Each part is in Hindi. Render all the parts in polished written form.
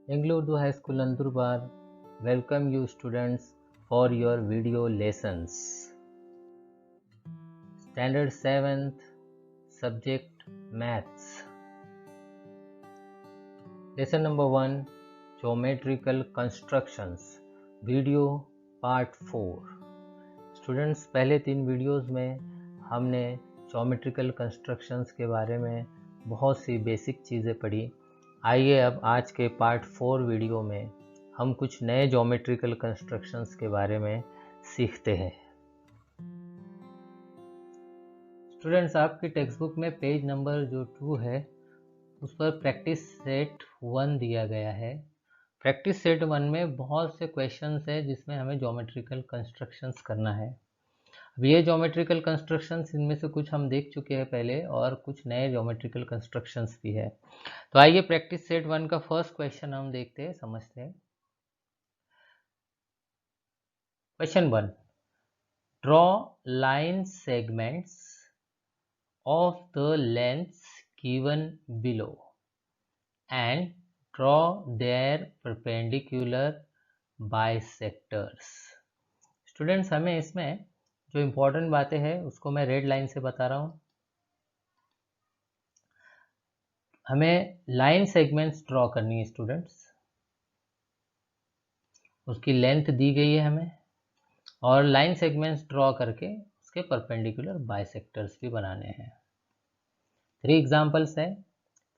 English Urdu High School Nandurbar welcome you students for your video lessons. Standard 7th subject Maths. Lesson number 1 Geometrical Constructions Video Part 4. Students पहले 3 वीडियोस में हमने Geometrical Constructions के बारे में बहुत सी बेसिक चीज़ें पढ़ी। आइए अब आज के पार्ट 4 वीडियो में हम कुछ नए ज्योमेट्रिकल कंस्ट्रक्शंस के बारे में सीखते हैं। स्टूडेंट्स आपकी टेक्स्ट बुक में पेज नंबर जो 2 है उस पर प्रैक्टिस सेट 1 दिया गया है। प्रैक्टिस सेट 1 में बहुत से क्वेश्चंस है जिसमें हमें ज्योमेट्रिकल कंस्ट्रक्शंस करना है। अब ये ज्योमेट्रिकल कंस्ट्रक्शंस इनमें से कुछ हम देख चुके हैं पहले और कुछ नए ज्योमेट्रिकल कंस्ट्रक्शंस भी है। तो आइए प्रैक्टिस सेट 1 का फर्स्ट क्वेश्चन हम देखते हैं, समझते हैं। Question 1 draw line segments of the lengths given below and draw their perpendicular bisectors. Students हमें इसमें जो इम्पोर्टेंट बातें हैं उसको मैं रेड लाइन से बता रहा हूँ। हमें लाइन सेगमेंट्स ड्रॉ करनी है स्टूडेंट्स, उसकी लेंथ दी गई है हमें और लाइन सेगमेंट्स ड्रॉ करके उसके परपेंडिकुलर बाइसेक्टर्स भी बनाने हैं। 3 एग्जांपल्स है।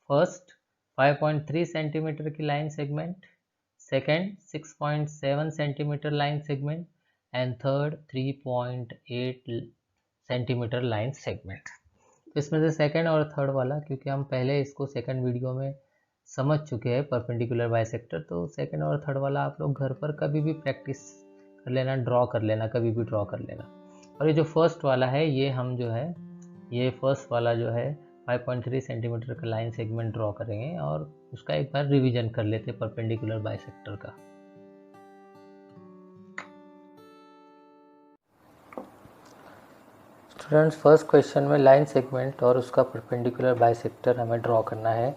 फर्स्ट 5.3 सेंटीमीटर की line segment, second 6.7 centimetre line segment and third 3.8 centimetre line segment. तो इसमें से सेकंड और थर्ड वाला, क्योंकि हम पहले इसको सेकंड वीडियो में समझ चुके हैं परपेंडिकुलर बाइसेक्टर, तो सेकंड और थर्ड वाला आप लोग घर पर कभी भी प्रैक्टिस कर लेना, ड्रॉ कर लेना, कभी भी ड्रॉ कर लेना। और ये जो फर्स्ट वाला है ये हम जो है ये फर्स्ट वाला जो है 5.3 सेंटीमीटर का लाइन सेगमेंट ड्रॉ करेंगे और उसका एक बार रिवीजन कर लेते हैं परपेंडिकुलर बाइसेक्टर का। स्टूडेंट्स फर्स्ट क्वेश्चन में लाइन सेगमेंट और उसका परपेंडिकुलर बाइसेक्टर हमें ड्रॉ करना है।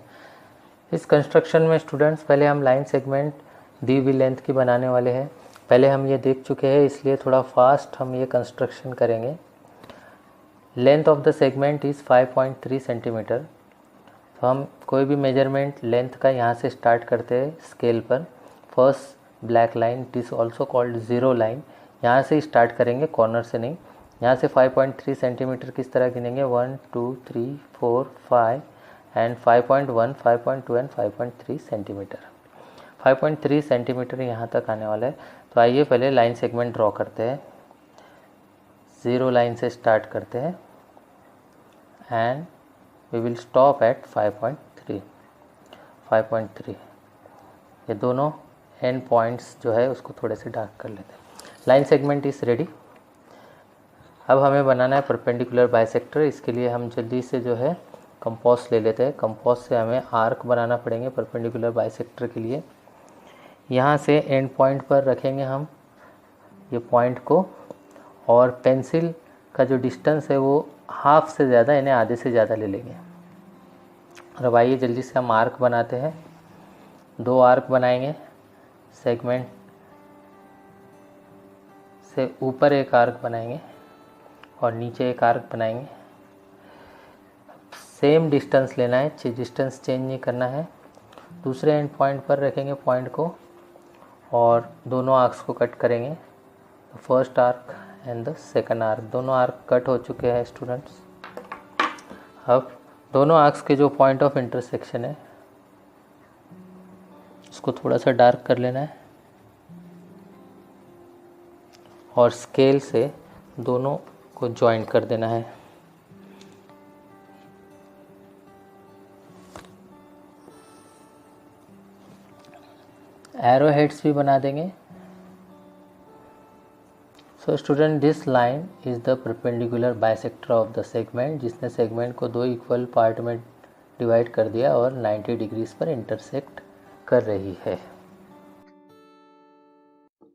इस कंस्ट्रक्शन में स्टूडेंट्स पहले हम लाइन सेगमेंट दी हुई लेंथ की बनाने वाले हैं। पहले हम ये देख चुके हैं इसलिए थोड़ा फास्ट हम ये कंस्ट्रक्शन करेंगे। Length of the segment is 5.3 centimetre. तो हम कोई भी मेजरमेंट लेंथ का यहाँ से स्टार्ट करते हैं स्केल पर। First black line it is also called zero line, यहाँ से स्टार्ट करेंगे, कॉर्नर से नहीं। यहाँ से 5.3 सेंटीमीटर किस तरह गिनेंगे 1 2 3 4 5 एंड 5.1 5.2 एंड 5.3 सेंटीमीटर। 5.3 सेंटीमीटर यहाँ तक आने वाला है। तो आइए पहले लाइन सेगमेंट ड्रॉ करते हैं। ज़ीरो लाइन से स्टार्ट करते हैं and we will stop at 5.3। ये दोनों एंड पॉइंट्स जो है उसको थोड़े से डार्क कर लेते हैं। Line segment is ready. अब हमें बनाना है परपेंडिकुलर बाइसेक्टर। इसके लिए हम जल्दी से जो है कंपास ले लेते हैं। कंपास से हमें आर्क बनाना पड़ेंगे परपेंडिकुलर बाइसेक्टर के लिए। यहाँ से एंड पॉइंट पर रखेंगे हम ये पॉइंट को और पेंसिल का जो डिस्टेंस है वो हाफ से ज़्यादा यानी आधे से ज़्यादा ले लेंगे। और अब आइए जल्दी से हम आर्क बनाते हैं। 2 आर्क बनाएंगे। सेगमेंट से ऊपर एक आर्क बनाएंगे और नीचे एक आर्क बनाएंगे। सेम डिस्टेंस लेना है, डिस्टेंस चेंज नहीं करना है। दूसरे एंड पॉइंट पर रखेंगे पॉइंट को और दोनों आर्क्स को कट करेंगे। First arc and the second arc, दोनों आर्क कट हो चुके हैं स्टूडेंट्स। अब दोनों आर्क्स के जो पॉइंट ऑफ इंटरसेक्शन है उसको थोड़ा सा डार्क कर लेना है और स्केल से दोनों को जॉइंट कर देना है। एरो हेड्स भी बना देंगे। So student this line is the perpendicular bisector of the segment, जिसने सेगमेंट को 2 इक्वल पार्ट में डिवाइड कर दिया और 90 डिग्रीज पर इंटरसेक्ट कर रही है।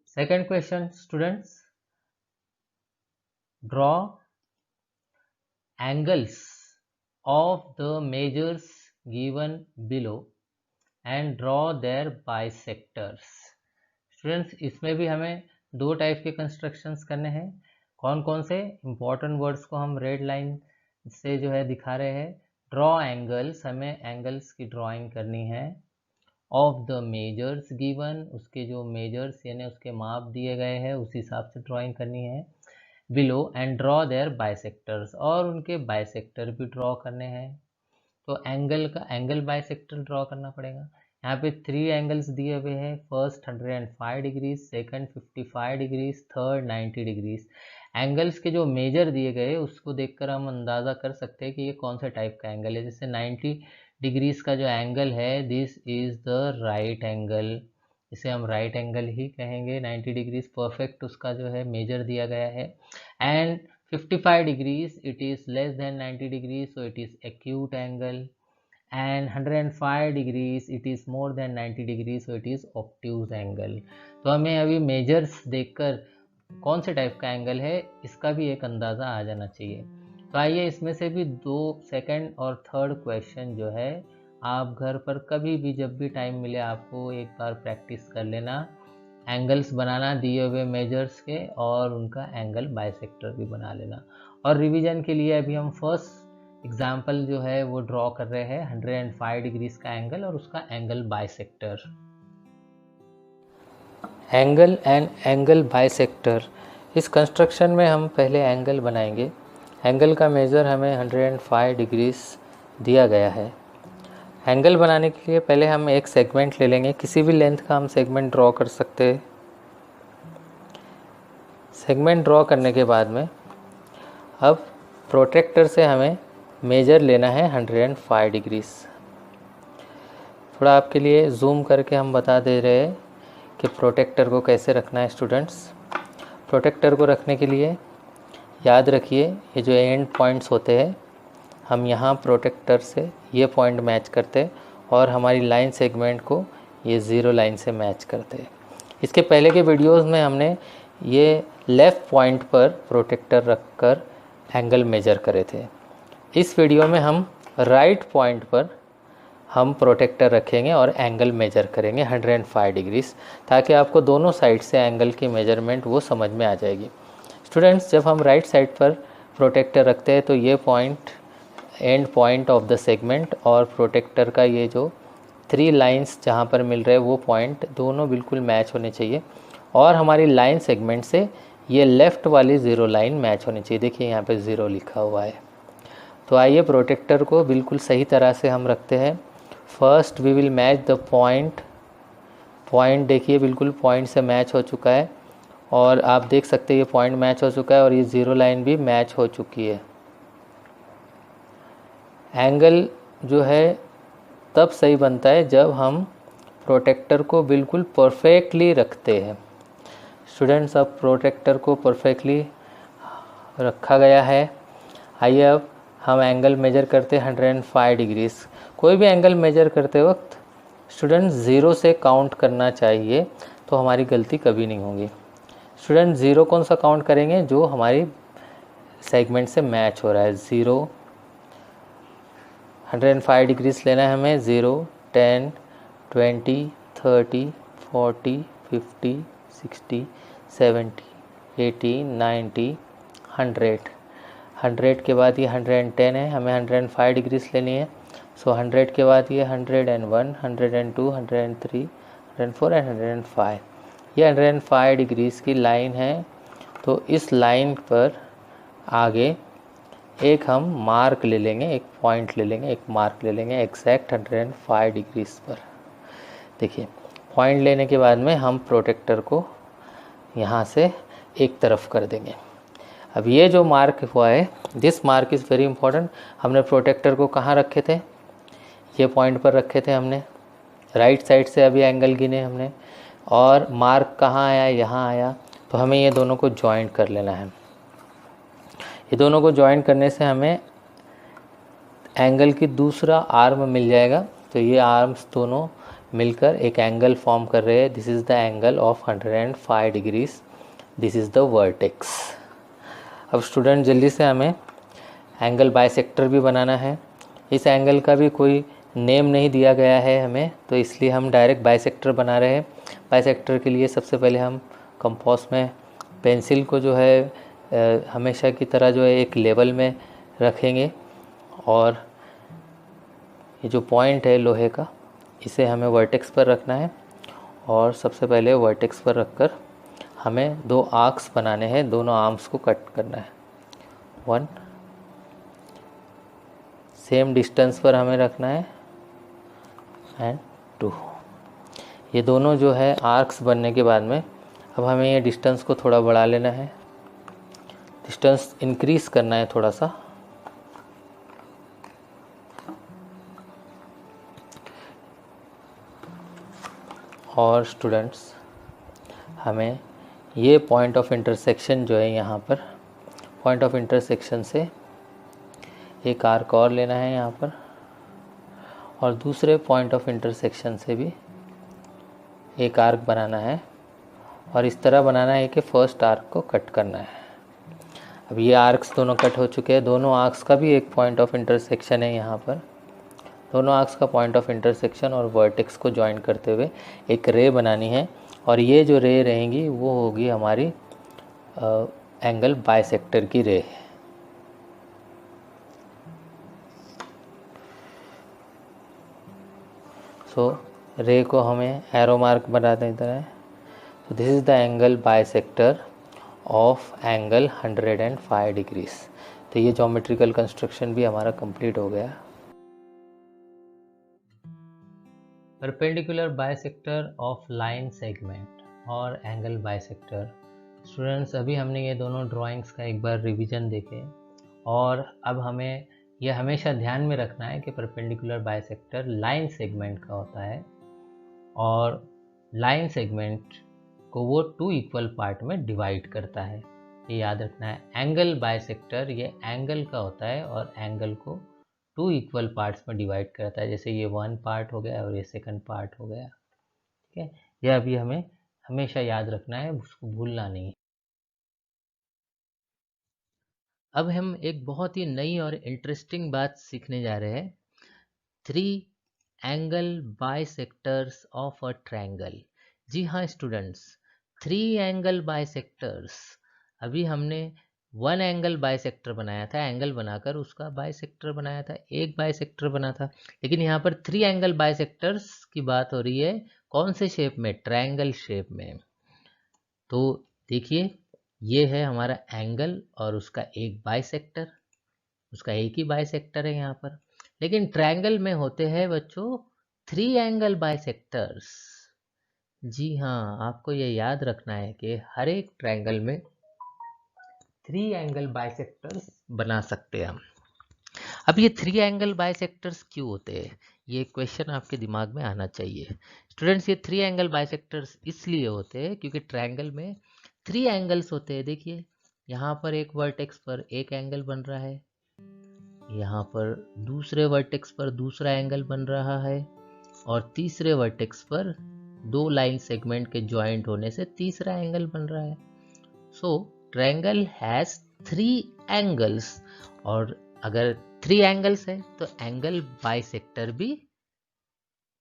Second question students, draw angles of the measures given below and draw there bisectors. Students, इसमें भी हमें दो टाइप के कंस्ट्रक्शंस करने हैं। कौन कौन से? इंपॉर्टेंट वर्ड्स को हम रेड लाइन से जो है दिखा रहे हैं। ड्रॉ एंगल्स, हमें एंगल्स की ड्राइंग करनी है। ऑफ द मेजर्स गिवन, उसके जो मेजर्स यानी उसके माप दिए गए हैं उस हिसाब से ड्राइंग करनी है। Below and draw there bisectors, और उनके बाइसेक्टर भी ड्रॉ करने हैं। तो एंगल बाइसेक्टर ड्रॉ करना पड़ेगा। यहाँ पे 3 एंगल्स दिए हुए हैं। First 105 degrees, second 55 degrees, third 90 degrees. Angles के जो मेजर दिए गए उसको देखकर हम अंदाज़ा कर सकते हैं कि ये कौन से टाइप का एंगल है। जैसे 90 डिग्रीज का जो एंगल है, this is the right angle, इसे हम राइट एंगल ही कहेंगे। 90 डिग्रीज परफेक्ट उसका जो है मेजर दिया गया है। And 55 degrees, it is less than 90 degrees, so it is acute angle. And 105 degrees, it is more than 90 degrees, so it is obtuse angle. तो हमें अभी मेजर्स देखकर कौन से टाइप का एंगल है इसका भी एक अंदाज़ा आ जाना चाहिए। तो आइए इसमें से भी 2 सेकंड और थर्ड क्वेश्चन जो है आप घर पर कभी भी जब भी टाइम मिले आपको एक बार प्रैक्टिस कर लेना। एंगल्स बनाना दिए हुए मेजर्स के, और उनका एंगल बाइसेक्टर भी बना लेना। और रिवीजन के लिए अभी हम फर्स्ट एग्जांपल जो है वो ड्रॉ कर रहे हैं 105 डिग्रीज का एंगल और उसका angle bisector. Angle and angle bisector, इस कंस्ट्रक्शन में हम पहले एंगल बनाएंगे। एंगल का मेज़र हमें 105 डिग्रीज दिया गया है। एंगल बनाने के लिए पहले हम एक सेगमेंट ले लेंगे, किसी भी लेंथ का हम सेगमेंट ड्रॉ कर सकते हैं। सेगमेंट ड्रॉ करने के बाद में अब प्रोट्रैक्टर से हमें मेजर लेना है 105 डिग्रीज। थोड़ा आपके लिए जूम करके हम बता दे रहे हैं कि प्रोट्रैक्टर को कैसे रखना है। स्टूडेंट्स, प्रोट्रैक्टर को रखने के लिए याद रखिए ये जो एंड पॉइंट्स होते हैं, हम यहाँ प्रोट्रैक्टर से ये पॉइंट मैच करते हैं और हमारी लाइन सेगमेंट को ये ज़ीरो लाइन से मैच करते हैं। इसके पहले के वीडियोस में हमने ये लेफ़्ट पॉइंट पर प्रोट्रैक्टर रखकर एंगल मेजर करे थे। इस वीडियो में हम राइट पॉइंट पर हम प्रोट्रैक्टर रखेंगे और एंगल मेजर करेंगे 105 डिग्रीज, ताकि आपको दोनों साइड से एंगल की मेजरमेंट वो समझ में आ जाएगी। स्टूडेंट्स, जब हम राइट साइड पर प्रोट्रैक्टर रखते हैं तो ये point and point of the segment और प्रोट्रैक्टर का ये जो 3 लाइंस जहाँ पर मिल रहे हैं वो पॉइंट दोनों बिल्कुल मैच होने चाहिए, और हमारी लाइन सेगमेंट से ये लेफ़्ट वाली ज़ीरो लाइन मैच होनी चाहिए। देखिए यहाँ पे ज़ीरो लिखा हुआ है। तो आइए प्रोट्रैक्टर को बिल्कुल सही तरह से हम रखते हैं। First we will match the point देखिए बिल्कुल पॉइंट से मैच हो चुका है, और आप देख सकते हैं ये पॉइंट मैच हो चुका है और ये ज़ीरो लाइन भी मैच हो चुकी है। एंगल जो है तब सही बनता है जब हम प्रोट्रैक्टर को बिल्कुल परफेक्टली रखते हैं। स्टूडेंट्स, अब प्रोट्रैक्टर को परफेक्टली रखा गया है। आइए अब हम एंगल मेजर करते हैं 105 डिग्रीज। कोई भी एंगल मेजर करते वक्त स्टूडेंट्स 0 से काउंट करना चाहिए, तो हमारी गलती कभी नहीं होगी। स्टूडेंट 0 कौन सा काउंट करेंगे? जो हमारी सेगमेंट से मैच हो रहा है। 0 105 डिग्रीज लेना है हमें। 0 10 20 30 40 50 60 70 80 90 100 के बाद ये 110 है, हमें 105 डिग्रीज लेनी है। सो 100 के बाद ये 101 102 103 104 एंड 105, ये 105 डिग्रीज की लाइन है। तो इस लाइन पर आगे एक हम मार्क ले लेंगे, एक पॉइंट ले लेंगे, एक मार्क ले लेंगे एग्जैक्ट 105 डिग्रीज पर। देखिए पॉइंट लेने के बाद में हम प्रोट्रैक्टर को यहाँ से एक तरफ कर देंगे। अब ये जो मार्क हुआ है, this mark is very important. हमने प्रोट्रैक्टर को कहाँ रखे थे? ये पॉइंट पर रखे थे हमने। राइट साइड से अभी एंगल गिने हमने, और मार्क कहाँ आया? यहाँ आया। तो हमें ये दोनों को जॉइंट कर लेना है। ये दोनों को जॉइंट करने से हमें एंगल की दूसरा आर्म मिल जाएगा। तो ये आर्म्स दोनों मिलकर एक एंगल फॉर्म कर रहे हैं। This is the angle of 105 degrees, this is the vertex. अब स्टूडेंट जल्दी से हमें एंगल बाइसेक्टर भी बनाना है। इस एंगल का भी कोई नेम नहीं दिया गया है हमें, तो इसलिए हम डायरेक्ट बाइसेक्टर बना रहे हैं। बाइसेक्टर के लिए सबसे पहले हम कंपास में पेंसिल को जो है हमेशा की तरह जो है एक लेवल में रखेंगे, और ये जो पॉइंट है लोहे का, इसे हमें वर्टेक्स पर रखना है। और सबसे पहले वर्टेक्स पर रखकर हमें 2 आर्क्स बनाने हैं, दोनों आर्म्स को कट करना है। 1 सेम डिस्टेंस पर हमें रखना है, एंड 2। ये दोनों जो है आर्क्स बनने के बाद में अब हमें ये डिस्टेंस को थोड़ा बढ़ा लेना है, डिस्टेंस इंक्रीज़ करना है थोड़ा सा। और स्टूडेंट्स, हमें ये पॉइंट ऑफ इंटरसेक्शन जो है यहाँ पर, पॉइंट ऑफ इंटरसेक्शन से एक आर्क और लेना है यहाँ पर, और दूसरे पॉइंट ऑफ इंटरसेक्शन से भी एक आर्क बनाना है, और इस तरह बनाना है कि फर्स्ट आर्क को कट करना है। अब ये आर्क्स दोनों कट हो चुके हैं, दोनों आर्क्स का भी एक पॉइंट ऑफ इंटरसेक्शन है यहाँ पर। दोनों आर्क्स का पॉइंट ऑफ इंटरसेक्शन और वर्टेक्स को ज्वाइन करते हुए एक रे बनानी है, और ये जो रे रहेंगी वो होगी हमारी एंगल बाइसेक्टर की रे। सो रे को हमें एरो मार्क बना देना है। तो this is the angle bisector of angle 105 degrees. तो ये ज्योमेट्रिकल कंस्ट्रक्शन भी हमारा कंप्लीट हो गया। Perpendicular bisector of line segment और एंगल बाइसेक्टर। स्टूडेंट्स, अभी हमने ये दोनों ड्राइंग्स का एक बार रिवीजन देखे, और अब हमें यह हमेशा ध्यान में रखना है कि परपेंडिकुलर बाइसेक्टर लाइन सेगमेंट का होता है, और लाइन सेगमेंट को वो 2 इक्वल पार्ट में डिवाइड करता है, ये याद रखना है। एंगल बाइसेक्टर ये एंगल का होता है और एंगल को 2 इक्वल पार्ट्स में डिवाइड करता है, जैसे ये 1 पार्ट हो गया और ये 2nd पार्ट हो गया। ठीक है, यह अभी हमें हमेशा याद रखना है, उसको भूलना नहीं है। अब हम एक बहुत ही नई और इंटरेस्टिंग बात सीखने जा रहे हैं, 3 angle bisectors of a triangle. जी हाँ स्टूडेंट्स, 3 एंगल बाइसेक्टर्स। अभी हमने 1 एंगल बाइसेक्टर बनाया था, एंगल बनाकर उसका बाइसेक्टर बनाया था, एक बाइसेक्टर बना था। लेकिन यहाँ पर 3 एंगल बाइसेक्टर्स की बात हो रही है, कौन से शेप में? ट्रायंगल शेप में। तो देखिए, ये है हमारा एंगल और उसका एक बाइसेक्टर, उसका एक ही बाइसेक्टर है यहाँ पर। लेकिन ट्रायंगल में होते हैं बच्चों 3 एंगल बाइसेक्टर्स। जी हाँ, आपको ये याद रखना है कि हर एक ट्रायंगल में 3 एंगल बाइसेक्टर्स बना सकते हैं हम। अब ये 3 एंगल बाइसेक्टर्स क्यों होते हैं, ये क्वेश्चन आपके दिमाग में आना चाहिए। स्टूडेंट्स, ये 3 एंगल बाइसेक्टर्स इसलिए होते हैं क्योंकि ट्रायंगल में 3 एंगल्स होते हैं। देखिए, यहाँ पर एक वर्टेक्स पर एक एंगल बन रहा है, यहाँ पर दूसरे वर्टेक्स पर दूसरा एंगल बन रहा है, और तीसरे वर्टेक्स पर 2 लाइन सेगमेंट के ज्वाइंट होने से तीसरा एंगल बन रहा है। सो ट्रायंगल हैज 3 एंगल्स, और अगर 3 एंगल्स है तो एंगल बाइसेक्टर भी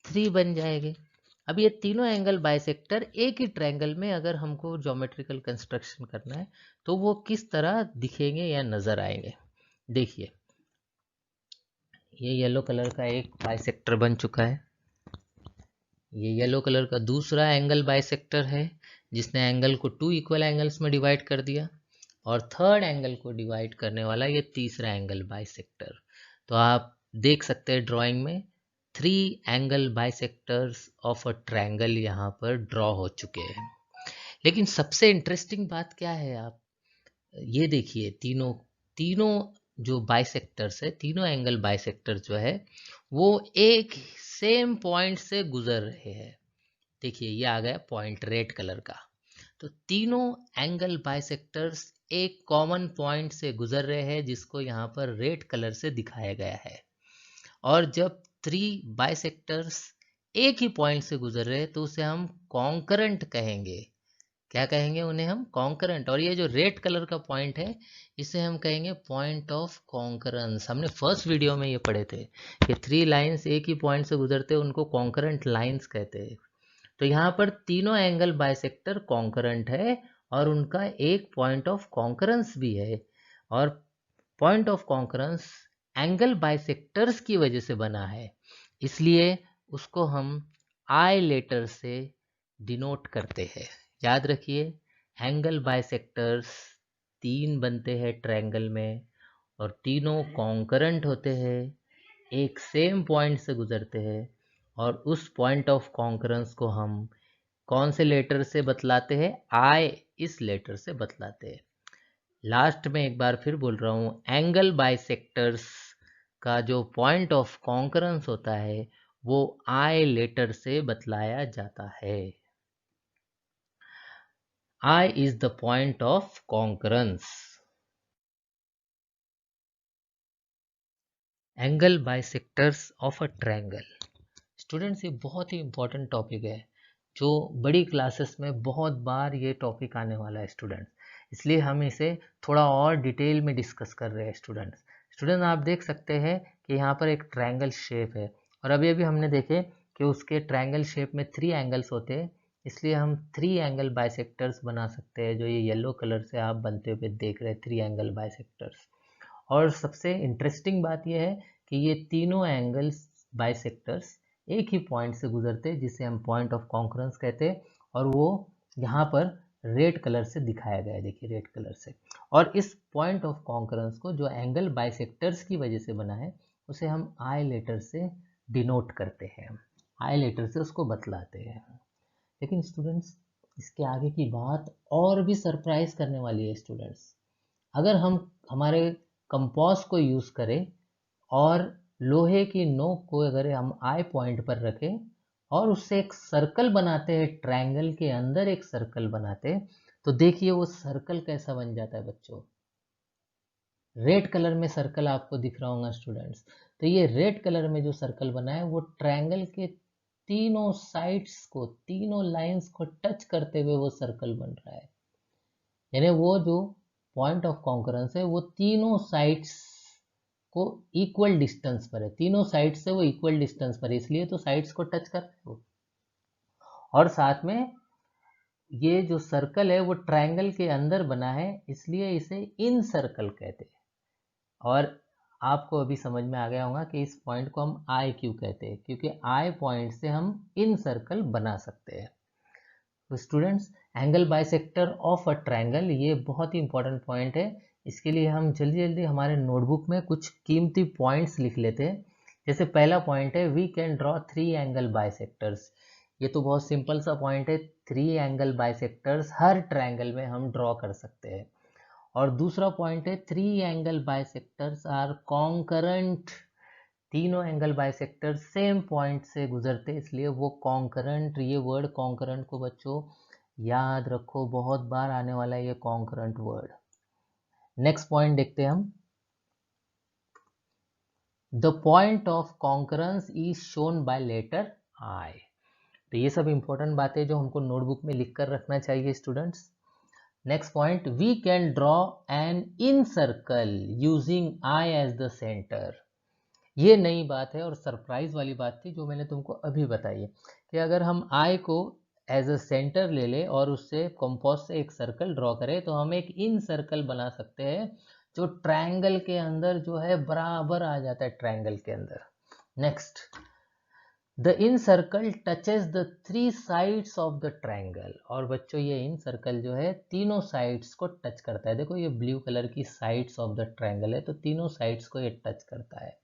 3 बन जाएंगे। अब ये तीनों एंगल बाइसेक्टर एक ही ट्रायंगल में अगर हमको ज्योमेट्रिकल कंस्ट्रक्शन करना है तो वो किस तरह दिखेंगे या नजर आएंगे। देखिए, ये येलो कलर का एक बाइसेक्टर बन चुका है, ये येलो कलर का दूसरा एंगल बाइसेक्टर है जिसने एंगल को 2 इक्वल एंगल्स में डिवाइड कर दिया, और थर्ड एंगल को डिवाइड करने वाला ये तीसरा एंगल बाइसेक्टर। तो आप देख सकते हैं ड्राइंग में 3 angle bisectors of a triangle यहाँ पर ड्रॉ हो चुके हैं। लेकिन सबसे इंटरेस्टिंग बात क्या है, आप ये देखिए, तीनों तीनों जो बाइसेक्टर्स है, तीनों एंगल बाइसेक्टर जो है वो एक सेम पॉइंट से गुजर रहे हैं। देखिए, ये आ गया पॉइंट रेड कलर का। तो तीनों एंगल बाइसेक्टर्स एक कॉमन पॉइंट से गुजर रहे हैं जिसको यहाँ पर रेड कलर से दिखाया गया है। और जब 3 बाइसेक्टर्स एक ही पॉइंट से गुजर रहे हैं तो उसे हम कॉन्करेंट कहेंगे। क्या कहेंगे उन्हें हम? कॉन्करेंट। और ये जो रेड कलर का पॉइंट है इसे हम कहेंगे पॉइंट ऑफ कॉन्करेंस। हमने फर्स्ट वीडियो में ये पढ़े थे कि 3 लाइंस एक ही पॉइंट से गुजरते हैं उनको कॉन्करेंट लाइंस कहते हैं। तो यहाँ पर तीनों एंगल बाइसेक्टर कॉन्करेंट है और उनका एक पॉइंट ऑफ कॉन्करेंस भी है। और point of concurrence angle bisectors की वजह से बना है, इसलिए उसको हम आई लेटर से डिनोट करते हैं। याद रखिए, एंगल बाइसेक्टर्स 3 बनते हैं ट्रायंगल में और तीनों कॉन्करेंट होते हैं, एक सेम पॉइंट से गुजरते हैं और उस पॉइंट ऑफ कॉन्करेंस को हम कौन से लेटर से बतलाते हैं? आई इस लेटर से बतलाते हैं। लास्ट में एक बार फिर बोल रहा हूं, एंगल बाइसेक्टर्स का जो पॉइंट ऑफ कॉन्करेंस होता है वो आई लेटर से बतलाया जाता है। I is the point of concurrence. Angle bisectors of a triangle. Students, ये बहुत ही इंपॉर्टेंट टॉपिक है जो बड़ी क्लासेस में बहुत बार ये टॉपिक आने वाला है स्टूडेंट्स, इसलिए हम इसे थोड़ा और डिटेल में डिस्कस कर रहे हैं स्टूडेंट्स। स्टूडेंट, आप देख सकते हैं कि यहाँ पर एक ट्रायंगल शेप है और अभी अभी हमने देखे कि उसके ट्रायंगल शेप में 3 एंगल्स होते हैं, इसलिए हम 3 एंगल बाइसेक्टर्स बना सकते हैं, जो ये येलो कलर से आप बनते हुए देख रहे हैं 3 एंगल बाइसेक्टर्स। और सबसे इंटरेस्टिंग बात यह है कि ये तीनों एंगल्स बाइसेक्टर्स एक ही पॉइंट से गुजरते हैं जिसे हम पॉइंट ऑफ कॉन्करेंस कहते हैं, और वो यहाँ पर रेड कलर से दिखाया गया है, देखिए रेड कलर से। और इस पॉइंट ऑफ कॉन्करेंस को जो एंगल बाइसेक्टर्स की वजह से बना है उसे हम आई लेटर से डिनोट करते हैं, आई लेटर से उसको बतलाते हैं। लेकिन स्टूडेंट्स, इसके आगे की बात और भी सरप्राइज करने वाली है स्टूडेंट्स। अगर हम हमारे कंपास को यूज़ करें और लोहे की नोक को अगर हम आई पॉइंट पर रखें और उससे एक सर्कल बनाते हैं, ट्रायंगल के अंदर एक सर्कल बनाते हैं, तो देखिए वो सर्कल कैसा बन जाता है बच्चों। रेड कलर में सर्कल आपको दिख रहा होगा स्टूडेंट्स। तो ये रेड कलर में जो सर्कल बना है वो ट्रायंगल के तीनों साइड्स को, तीनों लाइंस को टच करते हुए वो सर्कल बन रहा है। यानी वो जो पॉइंट ऑफ कॉन्करेंस है वो तीनों साइड्स को इक्वल डिस्टेंस पर है, तीनों साइड से वो इक्वल डिस्टेंस पर है, इसलिए तो साइड्स को टच कर रहे हो। और साथ में ये जो सर्कल है वो ट्रायंगल के अंदर बना है, इसलिए इसे इन सर्कल कहते हैं। और आपको अभी समझ में आ गया होगा कि इस पॉइंट को हम आई क्यों कहते हैं, क्योंकि आई पॉइंट से हम इन सर्कल बना सकते हैं। तो students, angle bisector of a triangle ये बहुत ही इंपॉर्टेंट पॉइंट है। इसके लिए हम जल्दी जल्दी हमारे नोटबुक में कुछ कीमती पॉइंट्स लिख लेते हैं। जैसे पहला पॉइंट है, we can draw 3 angle bisectors. ये तो बहुत सिंपल सा पॉइंट है, 3 एंगल बाइसेक्टर्स हर ट्रायंगल में हम ड्रॉ कर सकते हैं। और दूसरा पॉइंट है, 3 एंगल बाइसेक्टर्स आर कॉन्करेंट। तीनों एंगल बाइसेक्टर सेम पॉइंट से गुजरते, इसलिए वो कॉन्करेंट। ये वर्ड कॉन्करेंट को बच्चों याद रखो, बहुत बार आने वाला है ये कॉन्करेंट वर्ड। नेक्स्ट पॉइंट देखते हैं हम, the point of concurrence is shown by letter I. तो ये सब इंपॉर्टेंट बातें जो हमको नोटबुक में लिख कर रखना चाहिए students. Next point, we can draw an incircle using I as the centre. ये नई बात है और सरप्राइज वाली बात थी जो मैंने तुमको अभी बताई है कि अगर हम आई को एज अ सेंटर ले ले और उससे कंपास से एक सर्कल ड्रॉ करें तो हम एक इन सर्कल बना सकते हैं जो ट्रायंगल के अंदर जो है बराबर आ जाता है, ट्रायंगल के अंदर। Next, the in circle touches the 3 sides of the triangle. और बच्चों ये इन सर्कल जो है तीनों साइड्स को टच करता है। देखो ये ब्लू कलर की साइड्स ऑफ द ट्रायंगल है, तो तीनों साइड्स को ये टच करता है।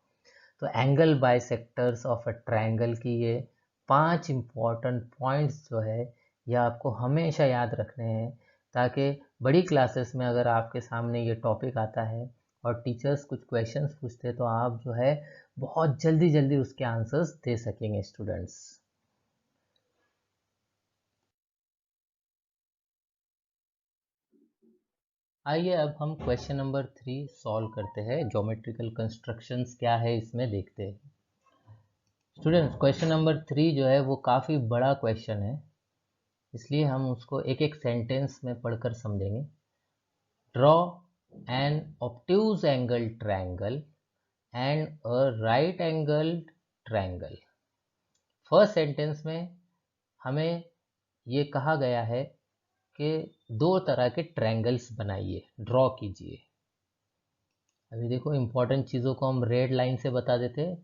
तो angle bisectors of a triangle की ये 5 इंपॉर्टेंट पॉइंट्स जो है ये आपको हमेशा याद रखने हैं, ताकि बड़ी क्लासेस में अगर आपके सामने ये टॉपिक आता है और टीचर्स कुछ क्वेश्चंस पूछते हैं तो आप जो है बहुत जल्दी जल्दी उसके आंसर्स दे सकेंगे स्टूडेंट्स। आइए अब हम क्वेश्चन नंबर 3 सॉल्व करते हैं। ज्योमेट्रिकल कंस्ट्रक्शंस क्या है इसमें देखते हैं। स्टूडेंट्स, क्वेश्चन नंबर 3 जो है वो काफ़ी बड़ा क्वेश्चन है इसलिए हम उसको एक एक सेंटेंस में पढ़कर समझेंगे। Draw an obtuse angle triangle and a right angled triangle. First sentence में हमें ये कहा गया है कि दो तरह के ट्रायंगल्स बनाइए, ड्रॉ कीजिए। अभी देखो इंपॉर्टेंट चीज़ों को हम रेड लाइन से बता देते हैं।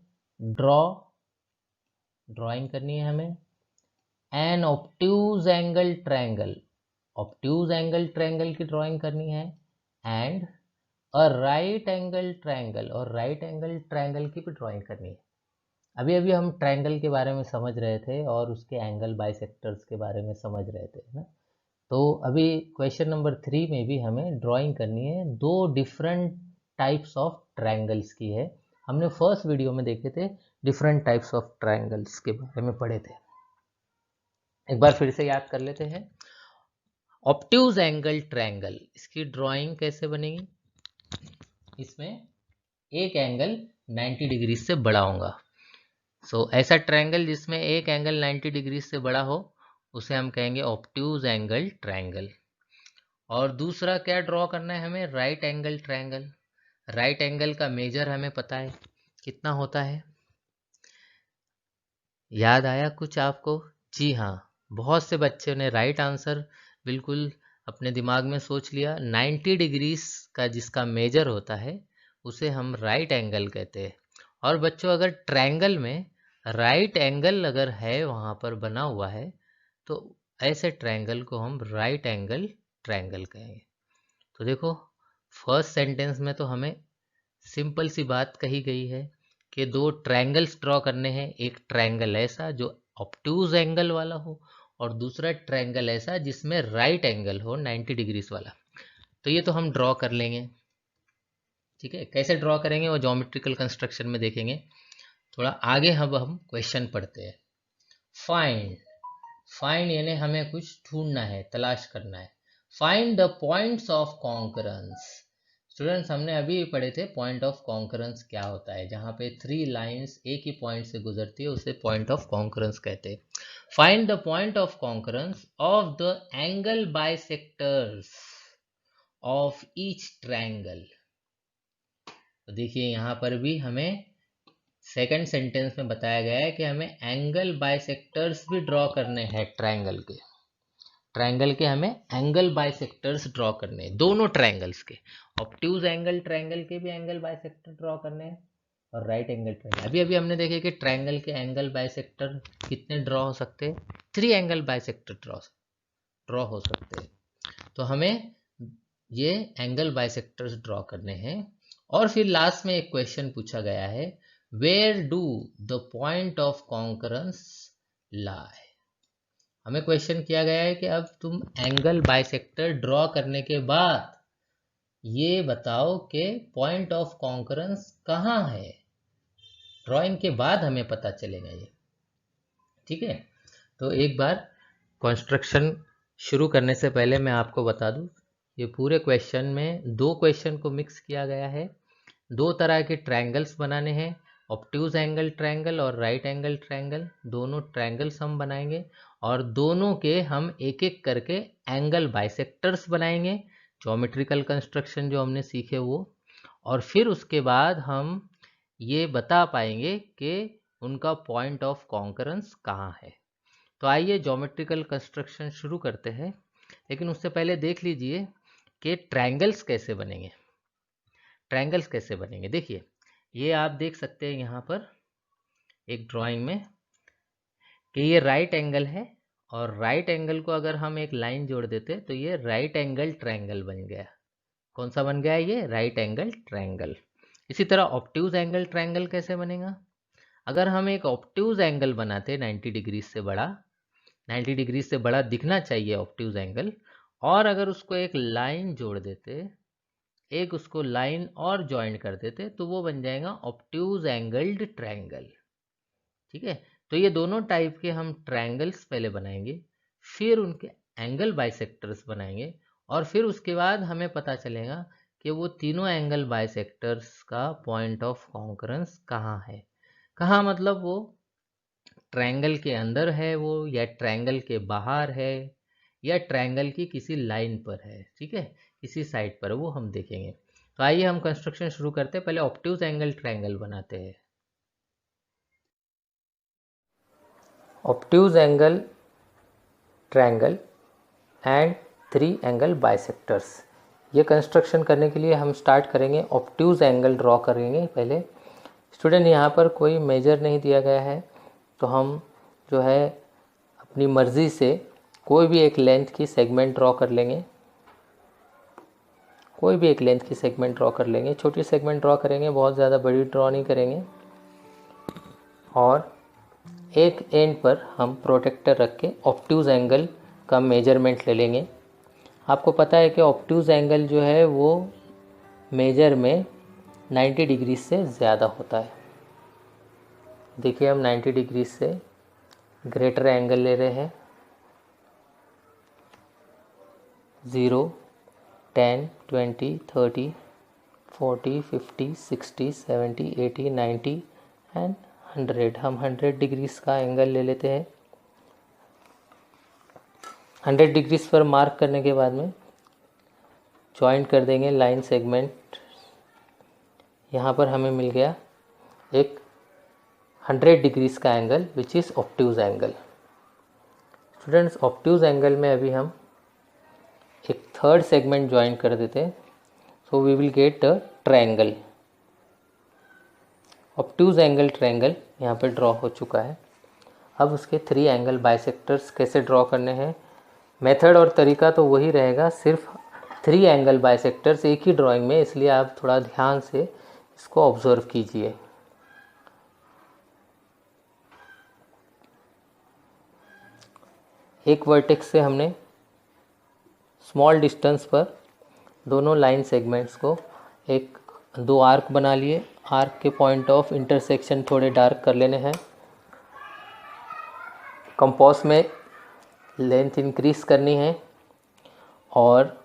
ड्राइंग करनी है हमें। An obtuse angle triangle, obtuse angle triangle की ड्राइंग करनी है। And a right angle triangle, और राइट एंगल ट्रायंगल की भी ड्राइंग करनी है। अभी अभी हम ट्रायंगल के बारे में समझ रहे थे और उसके एंगल बाइसेक्टर्स के बारे में समझ रहे थे ना। तो अभी क्वेश्चन नंबर 3 में भी हमें ड्राइंग करनी है, दो डिफरेंट टाइप्स ऑफ ट्रायंगल्स की है। हमने फर्स्ट वीडियो में देखे थे डिफरेंट टाइप्स ऑफ ट्रायंगल्स के बारे में पढ़े थे। एक बार फिर से याद कर लेते हैं। ऑब्ट्यूज एंगल ट्रायंगल, इसकी ड्राइंग कैसे बनेगी? इसमें एक एंगल 90 डिग्री से बड़ा होगा। ऐसा ट्रायंगल जिसमें एक एंगल 90 डिग्री से बड़ा हो उसे हम कहेंगे ऑब्ट्यूज एंगल ट्रायंगल। और दूसरा क्या ड्रॉ करना है हमें? Right angle triangle. Right angle का मेजर हमें पता है कितना होता है, याद आया कुछ आपको? जी हाँ, बहुत से बच्चों ने राइट आंसर बिल्कुल अपने दिमाग में सोच लिया। 90 डिग्रीज का जिसका मेजर होता है उसे हम राइट एंगल कहते हैं। और बच्चों अगर ट्रायंगल में राइट एंगल अगर है वहाँ पर बना हुआ है तो ऐसे ट्रायंगल को हम राइट एंगल ट्रायंगल कहेंगे। तो देखो फर्स्ट सेंटेंस में तो हमें सिंपल सी बात कही गई है कि दो ट्रायंगल्स ड्रॉ करने हैं। एक ट्रायंगल ऐसा जो ऑब्ट्यूज एंगल वाला हो और दूसरा ट्रायंगल ऐसा जिसमें राइट एंगल हो 90 डिग्रीज वाला। तो ये तो हम ड्रॉ कर लेंगे, ठीक है। कैसे ड्रॉ करेंगे वो ज्योमेट्रिकल कंस्ट्रक्शन में देखेंगे। थोड़ा आगे हम क्वेश्चन पढ़ते हैं। फाइंड, फाइंड यानी हमें कुछ ढूंढना है, तलाश करना है। Find the points of concurrence. Students हमने अभी पढ़े थे पॉइंट ऑफ कॉन्करेंस क्या होता है। जहाँ पे 3 लाइंस एक ही पॉइंट से गुजरती है उसे पॉइंट ऑफ कॉन्करेंस कहते हैं। Find the point of concurrence of the angle bisectors of each triangle. तो देखिए यहाँ पर भी हमें सेकंड सेंटेंस में बताया गया है कि हमें एंगल बाइसेक्टर्स भी ड्रॉ करने हैं ट्रायंगल के। ट्रायंगल के हमें एंगल बाइसेक्टर्स ड्रॉ करने हैं, दोनों ट्रायंगल्स के। ऑब्ट्यूज एंगल ट्रायंगल के भी एंगल बाइसेक्टर ड्रॉ करने हैं और राइट एंगल ट्रायंगल। अभी अभी हमने देखे कि ट्रायंगल के एंगल बाइसेक्टर कितने ड्रॉ हो सकते हैं? 3 एंगल बाइसेक्टर ड्रॉ हो सकते हैं। तो हमें ये एंगल बाइसेक्टर्स ड्रॉ करने हैं। और फिर लास्ट में एक क्वेश्चन पूछा गया है, where do the point of concurrence lie. हमें क्वेश्चन किया गया है कि अब तुम एंगल बाइसेक्टर ड्रॉ करने के बाद ये बताओ कि पॉइंट ऑफ कॉन्करेंस कहाँ है। ड्राइंग के बाद हमें पता चलेगा ये, ठीक है। तो एक बार कंस्ट्रक्शन शुरू करने से पहले मैं आपको बता दूं, ये पूरे क्वेश्चन में 2 क्वेश्चन को मिक्स किया गया है। 2 तरह के ट्रायंगल्स बनाने हैं, ऑब्ट्यूज एंगल ट्रायंगल और राइट एंगल ट्रायंगल। दोनों ट्रायंगल्स हम बनाएंगे और दोनों के हम एक एक करके एंगल बाइसेक्टर्स बनाएंगे, ज्योमेट्रिकल कंस्ट्रक्शन जो हमने सीखे वो। और फिर उसके बाद हम ये बता पाएंगे कि उनका पॉइंट ऑफ कॉन्करेंस कहाँ है। तो आइए ज्योमेट्रिकल कंस्ट्रक्शन शुरू करते हैं, लेकिन उससे पहले देख लीजिए कि ट्रायंगल्स कैसे बनेंगे। ट्रायंगल्स कैसे बनेंगे देखिए, ये आप देख सकते हैं यहाँ पर एक ड्राइंग में कि ये राइट एंगल है और राइट एंगल को अगर हम एक लाइन जोड़ देते तो ये राइट एंगल ट्रायंगल बन गया। कौन सा बन गया? ये राइट एंगल ट्रायंगल। इसी तरह ऑब्ट्यूज एंगल ट्रायंगल कैसे बनेगा? अगर हम एक ऑब्ट्यूज एंगल बनाते 90 डिग्री से बड़ा, 90 डिग्री से बड़ा दिखना चाहिए ऑब्ट्यूज एंगल, और अगर उसको एक लाइन जोड़ देते, एक उसको लाइन और ज्वाइन कर देते तो वो बन जाएगा ऑब्ट्यूज एंगल्ड ट्रायंगल, ठीक है। तो ये दोनों टाइप के हम ट्रायंगल्स पहले बनाएंगे, फिर उनके एंगल बाइसेक्टर्स बनाएंगे और फिर उसके बाद हमें पता चलेगा कि वो तीनों एंगल बाइसेक्टर्स का पॉइंट ऑफ कॉन्करेंस कहाँ है। कहाँ मतलब वो ट्रायंगल के अंदर है वो या ट्रायंगल के बाहर है या ट्रायंगल की किसी लाइन पर है, ठीक है, किसी साइड पर, वो हम देखेंगे। तो आइए हम कंस्ट्रक्शन शुरू करते हैं। पहले ऑब्ट्यूज एंगल ट्रायंगल बनाते हैं। Obtuse angle triangle and 3 angle bisectors, ये कंस्ट्रक्शन करने के लिए हम स्टार्ट करेंगे ऑब्ट्यूज एंगल ड्रॉ करेंगे। पहले स्टूडेंट यहाँ पर कोई मेजर नहीं दिया गया है, तो हम जो है अपनी मर्ज़ी से कोई भी एक लेंथ की सेगमेंट ड्रॉ कर लेंगे। कोई भी एक लेंथ की सेगमेंट ड्रॉ कर लेंगे, छोटी सेगमेंट ड्रॉ करेंगे, बहुत ज़्यादा बड़ी ड्रॉ नहीं करेंगे। और एक एंड पर हम प्रोटेक्टर रख के ऑब्ट्यूज एंगल का मेजरमेंट ले लेंगे। आपको पता है कि ऑब्ट्यूज एंगल जो है वो मेजर में 90 डिग्री से ज़्यादा होता है। देखिए हम 90 डिग्री से ग्रेटर एंगल ले रहे हैं। 0, 10, 20, 30, 40, 50, 60, 70, 80, 90 एंड 100। हम 100 डिग्रीज का एंगल ले लेते हैं। 100 डिग्रीज पर मार्क करने के बाद में जॉइंट कर देंगे लाइन सेगमेंट। यहाँ पर हमें मिल गया एक 100 डिग्रीज का angle which is obtuse angle. Students, obtuse angle में अभी हम एक थर्ड सेगमेंट ज्वाइन कर देते हैं, so we will get a triangle. Obtuse angle triangle यहाँ पर ड्रॉ हो चुका है। अब उसके 3 एंगल बाइसेक्टर्स कैसे ड्रॉ करने हैं, मेथड और तरीका तो वही रहेगा, सिर्फ 3 एंगल बाइसेक्टर्स एक ही ड्राइंग में, इसलिए आप थोड़ा ध्यान से इसको ऑब्जर्व कीजिए। एक वर्टेक्स से हमने स्मॉल डिस्टेंस पर दोनों लाइन सेगमेंट्स को एक 2 आर्क बना लिए। आर्क के पॉइंट ऑफ इंटरसेक्शन थोड़े डार्क कर लेने हैं। कंपास में लेंथ इंक्रीज करनी है और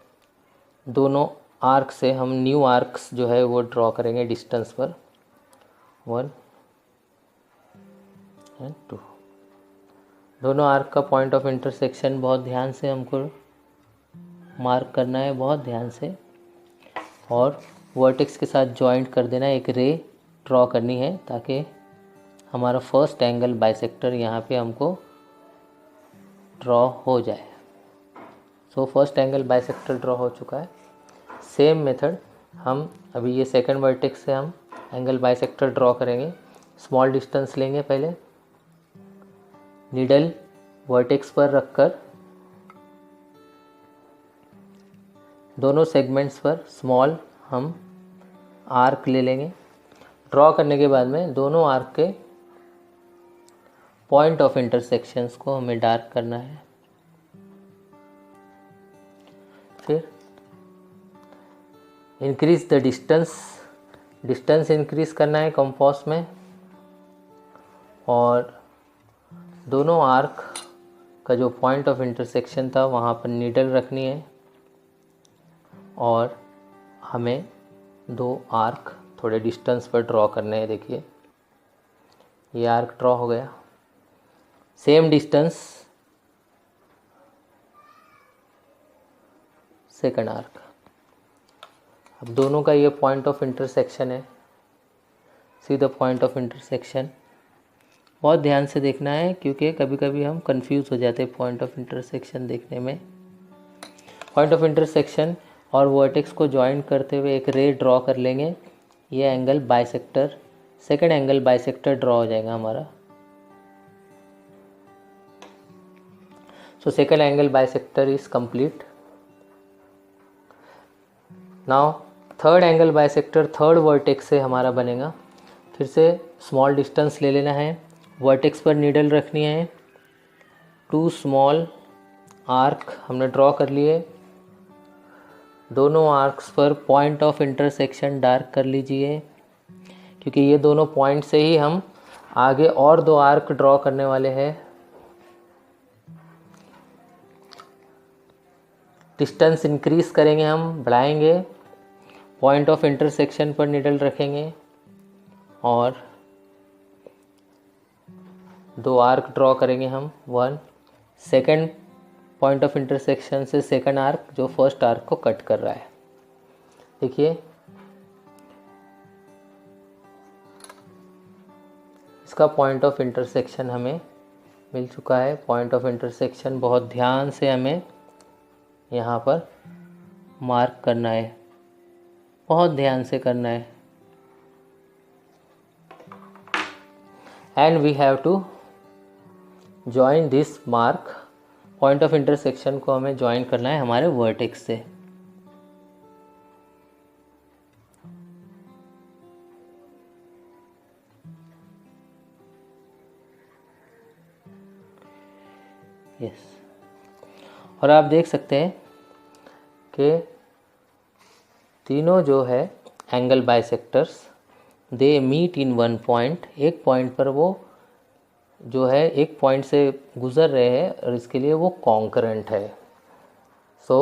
दोनों आर्क से हम न्यू आर्क्स जो है वो ड्रॉ करेंगे डिस्टेंस पर 1 एंड 2। दोनों आर्क का पॉइंट ऑफ इंटरसेक्शन बहुत ध्यान से हमको मार्क करना है, बहुत ध्यान से, और वर्टेक्स के साथ जॉइंट कर देना है। एक रे ड्रॉ करनी है ताकि हमारा फर्स्ट एंगल बाइसेक्टर यहाँ पे हमको ड्रॉ हो जाए। So first angle bisector draw हो चुका है। सेम मेथड हम अभी ये सेकंड वर्टेक्स से हम एंगल बाइसेक्टर ड्रॉ करेंगे। स्मॉल डिस्टेंस लेंगे, पहले नीडल वर्टेक्स पर रखकर दोनों सेगमेंट्स पर स्मॉल हम आर्क ले लेंगे। ड्रॉ करने के बाद में दोनों आर्क के पॉइंट ऑफ इंटरसेक्शंस को हमें डार्क करना है। फिर इंक्रीज द डिस्टेंस इंक्रीज करना है कंपास में, और दोनों आर्क का जो पॉइंट ऑफ इंटरसेक्शन था वहाँ पर नीडल रखनी है, और हमें 2 आर्क थोड़े डिस्टेंस पर ड्रॉ करने हैं। देखिए ये आर्क ड्रॉ हो गया। Same distance second arc. अब दोनों का ये पॉइंट ऑफ इंटरसेक्शन है, see the point of intersection. बहुत ध्यान से देखना है क्योंकि कभी कभी हम कंफ्यूज हो जाते हैं पॉइंट ऑफ इंटरसेक्शन देखने में। पॉइंट ऑफ इंटरसेक्शन और वर्टेक्स को ज्वाइन करते हुए एक रे ड्रॉ कर लेंगे। ये angle bisector, second angle bisector draw हो जाएगा हमारा। So second angle bisector is complete. Now third angle bisector third vertex से हमारा बनेगा। फिर से स्मॉल डिस्टेंस ले लेना है, वर्टेक्स पर नीडल रखनी है। 2 स्मॉल आर्क हमने ड्रॉ कर लिए। दोनों आर्क्स पर पॉइंट ऑफ इंटरसेक्शन डार्क कर लीजिए, क्योंकि ये दोनों पॉइंट से ही हम आगे और 2 आर्क ड्रॉ करने वाले हैं। डिस्टेंस इंक्रीज करेंगे, हम बढ़ाएंगे, पॉइंट ऑफ इंटरसेक्शन पर निडल रखेंगे और 2 आर्क ड्रॉ करेंगे हम। 1 सेकंड पॉइंट ऑफ इंटरसेक्शन से सेकंड आर्क जो फर्स्ट आर्क को कट कर रहा है। देखिए इसका पॉइंट ऑफ इंटरसेक्शन हमें मिल चुका है। पॉइंट ऑफ इंटरसेक्शन बहुत ध्यान से हमें यहाँ पर मार्क करना है, बहुत ध्यान से करना है। And we have to join this mark. Point of intersection को हमें जॉइन करना है हमारे वर्टेक्स से। यस, और आप देख सकते हैं कि तीनों जो है angle bisectors they meet in one point. एक पॉइंट पर वो जो है एक पॉइंट से गुजर रहे हैं और इसके लिए वो कॉन्करेंट है। So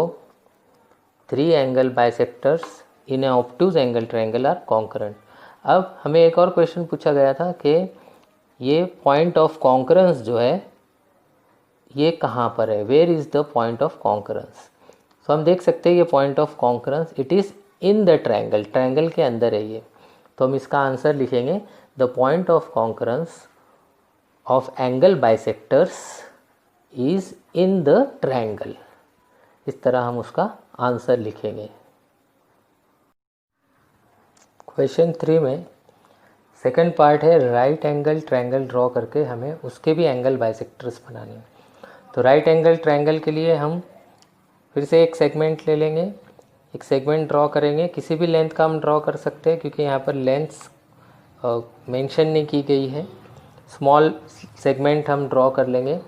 3 angle bisectors in a obtuse angle triangle are concurrent. अब हमें एक और क्वेश्चन पूछा गया था कि ये पॉइंट ऑफ कॉन्करेंस जो है ये कहाँ पर है, where is the point of concurrence. So हम देख सकते हैं ये point of concurrence it is in the triangle, triangle के अंदर है ये। तो हम इसका आंसर लिखेंगे the point of concurrence of angle bisectors is in the triangle. इस तरह हम उसका आंसर लिखेंगे। क्वेश्चन 3 में सेकंड पार्ट है राइट एंगल ट्रायंगल ड्रॉ करके हमें उसके भी एंगल बाइसेक्टर्स बनाने हैं। तो राइट एंगल ट्रायंगल के लिए हम फिर से एक सेगमेंट ले लेंगे, एक सेगमेंट ड्रॉ करेंगे। किसी भी लेंथ का हम ड्रॉ कर सकते हैं क्योंकि यहाँ पर लेंथ्स मेंशन नहीं की गई है। स्मॉल सेगमेंट हम ड्रॉ कर लेंगे।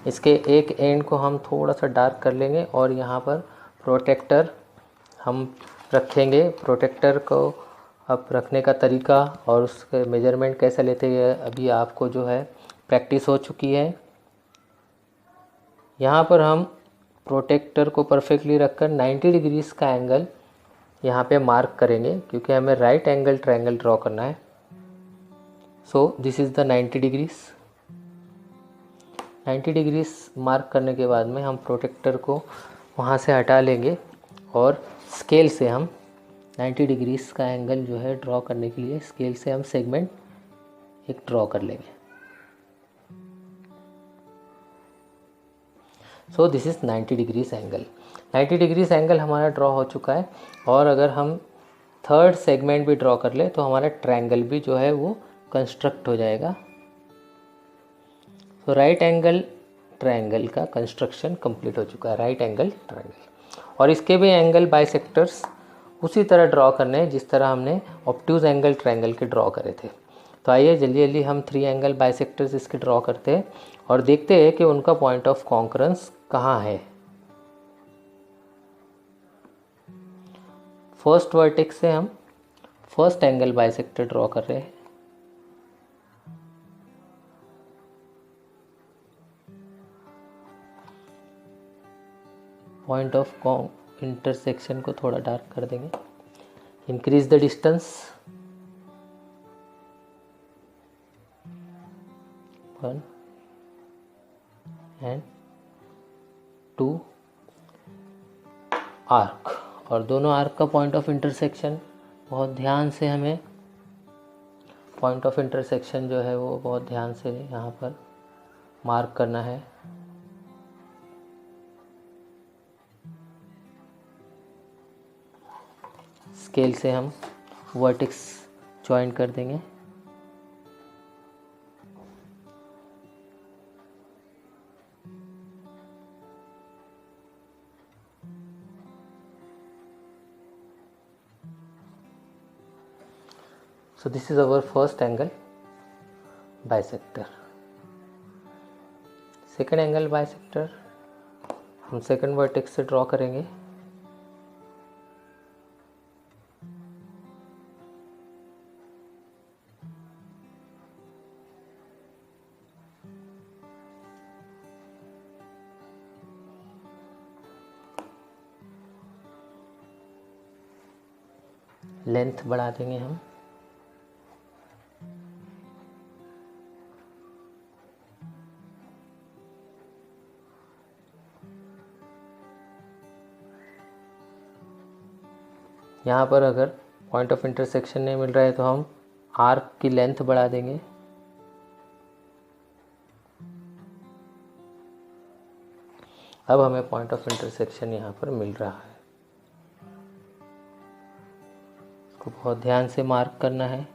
इसके एक एंड को हम थोड़ा सा डार्क कर लेंगे और यहाँ पर प्रोटेक्टर हम रखेंगे। प्रोटेक्टर को अब रखने का तरीका और उसके मेजरमेंट कैसे लेते हैं अभी आपको जो है प्रैक्टिस हो चुकी है। यहाँ पर हम प्रोटेक्टर को परफेक्टली रखकर 90 डिग्रीज़ का एंगल यहाँ पे मार्क करेंगे क्योंकि हमें राइट एंगल ट्रायंगल ड्रॉ करना है। So this is the 90 degrees. 90 degrees mark करने के बाद में हम प्रोटेक्टर को वहाँ से हटा लेंगे और स्केल से हम 90 डिग्रीज़ का एंगल जो है ड्रॉ करने के लिए स्केल से हम सेगमेंट एक ड्रॉ कर लेंगे। So this is 90 degrees angle. 90 degrees angle हमारा ड्रॉ हो चुका है। और अगर हम थर्ड सेगमेंट भी ड्रॉ कर ले तो हमारा ट्रायंगल भी जो है वो कंस्ट्रक्ट हो जाएगा। तो राइट एंगल ट्रायंगल का कंस्ट्रक्शन कंप्लीट हो चुका है, राइट एंगल ट्रायंगल। और इसके भी एंगल बाइसेक्टर्स उसी तरह ड्रॉ करने हैं जिस तरह हमने ऑब्ट्यूज एंगल ट्रायंगल के ड्रॉ करे थे। तो आइए जल्दी जल्दी हम 3 एंगल बाइसेक्टर्स इसके ड्रॉ करते हैं और देखते हैं कि उनका पॉइंट ऑफ कॉन्करेंस कहाँ है। फर्स्ट वर्टेक्स से हम फर्स्ट एंगल बाइसेक्टर ड्रॉ कर रहे हैं। पॉइंट ऑफ इंटरसेक्शन को थोड़ा डार्क कर देंगे। Increase the distance 1 and 2 arc. और दोनों आर्क का पॉइंट ऑफ इंटरसेक्शन बहुत ध्यान से हमें पॉइंट ऑफ इंटरसेक्शन जो है वो बहुत ध्यान से यहाँ पर मार्क करना है। स्केल से हम वर्टेक्स ज्वाइन कर देंगे। So this is our first angle bisector. Second angle bisector हम सेकेंड वर्टेक्स से ड्रॉ करेंगे। लेंथ बढ़ा देंगे हम। यहाँ पर अगर पॉइंट ऑफ इंटरसेक्शन नहीं मिल रहा है तो हम आर्क की लेंथ बढ़ा देंगे। अब हमें पॉइंट ऑफ इंटरसेक्शन यहाँ पर मिल रहा है। इसको बहुत ध्यान से मार्क करना है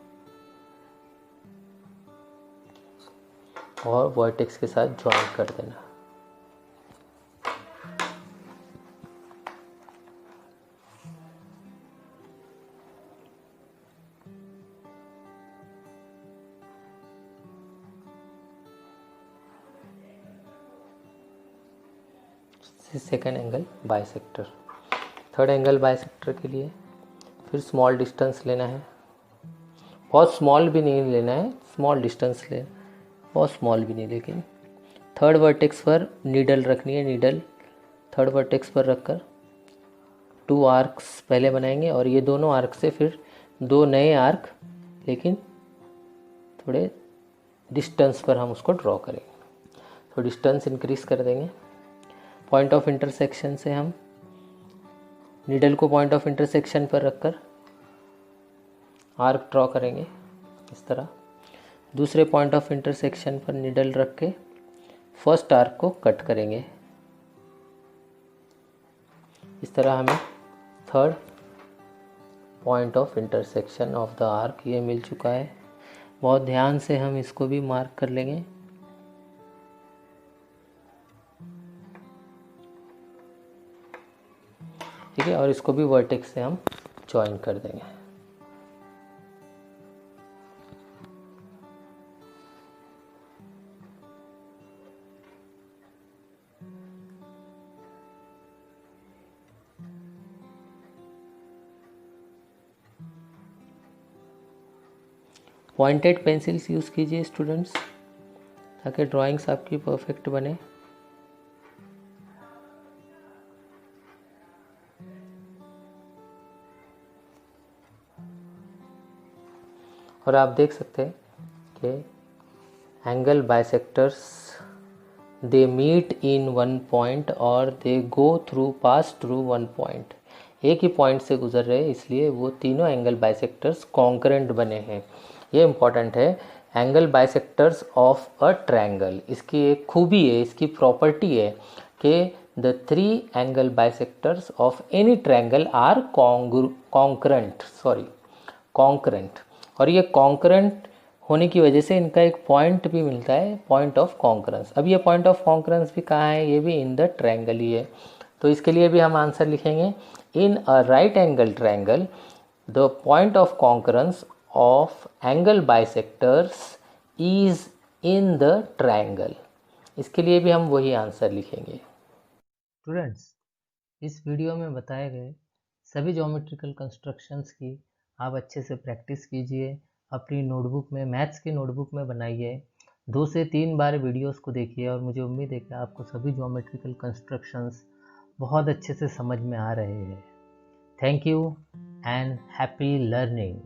और वर्टेक्स के साथ ज्वाइन कर देना। Second angle bisector. Third angle bisector के लिए फिर स्मॉल डिस्टेंस लेना है, बहुत स्मॉल भी नहीं लेना है, स्मॉल डिस्टेंस ले, बहुत स्मॉल भी नहीं, लेकिन थर्ड वर्टेक्स पर नीडल रखनी है। नीडल थर्ड वर्टेक्स पर रखकर 2 आर्क्स पहले बनाएंगे और ये दोनों आर्क से फिर 2 नए आर्क, लेकिन थोड़े डिस्टेंस पर हम उसको ड्रॉ करेंगे। तो डिस्टेंस इंक्रीज कर देंगे। पॉइंट ऑफ इंटरसेक्शन से हम नीडल को पॉइंट ऑफ इंटरसेक्शन पर रखकर आर्क ड्रॉ करेंगे इस तरह। दूसरे पॉइंट ऑफ इंटरसेक्शन पर नीडल रख के फर्स्ट आर्क को कट करेंगे। इस तरह हमें third point of intersection of the arc ये मिल चुका है। बहुत ध्यान से हम इसको भी मार्क कर लेंगे। ठीक है, और इसको भी वर्टेक्स से हम ज्वाइन कर देंगे। पॉइंटेड पेंसिल्स यूज़ कीजिए स्टूडेंट्स, ताकि ड्राइंग्स आपकी परफेक्ट बने। और आप देख सकते हैं कि angle bisectors they meet in one point और they go through pass through one point. एक ही पॉइंट से गुजर रहे हैं, इसलिए वो तीनों एंगल बाइसेक्टर्स कॉन्करेंट बने हैं। ये इम्पॉर्टेंट है। Angle bisectors of a triangle, इसकी एक खूबी है, इसकी प्रॉपर्टी है कि the 3 angle bisectors of any triangle are concurrent. और ये कॉन्करेंट होने की वजह से इनका एक पॉइंट भी मिलता है, पॉइंट ऑफ कॉन्करेंस। अब ये पॉइंट ऑफ कॉन्करेंस भी कहाँ है? ये भी इन द ट्रायंगल ही है। तो इसके लिए भी हम आंसर लिखेंगे, in a right angle triangle the point of concurrence of angle bisectors is in the triangle. इसके लिए भी हम वही आंसर लिखेंगे। स्टूडेंट्स, इस वीडियो में बताए गए सभी ज्योमेट्रिकल कंस्ट्रक्शंस की आप अच्छे से प्रैक्टिस कीजिए। अपनी नोटबुक में, मैथ्स की नोटबुक में बनाइए। 2 से 3 बार वीडियोस को देखिए और मुझे उम्मीद है कि आपको सभी ज्योमेट्रिकल कंस्ट्रक्शंस बहुत अच्छे से समझ में आ रहे हैं। Thank you and happy learning.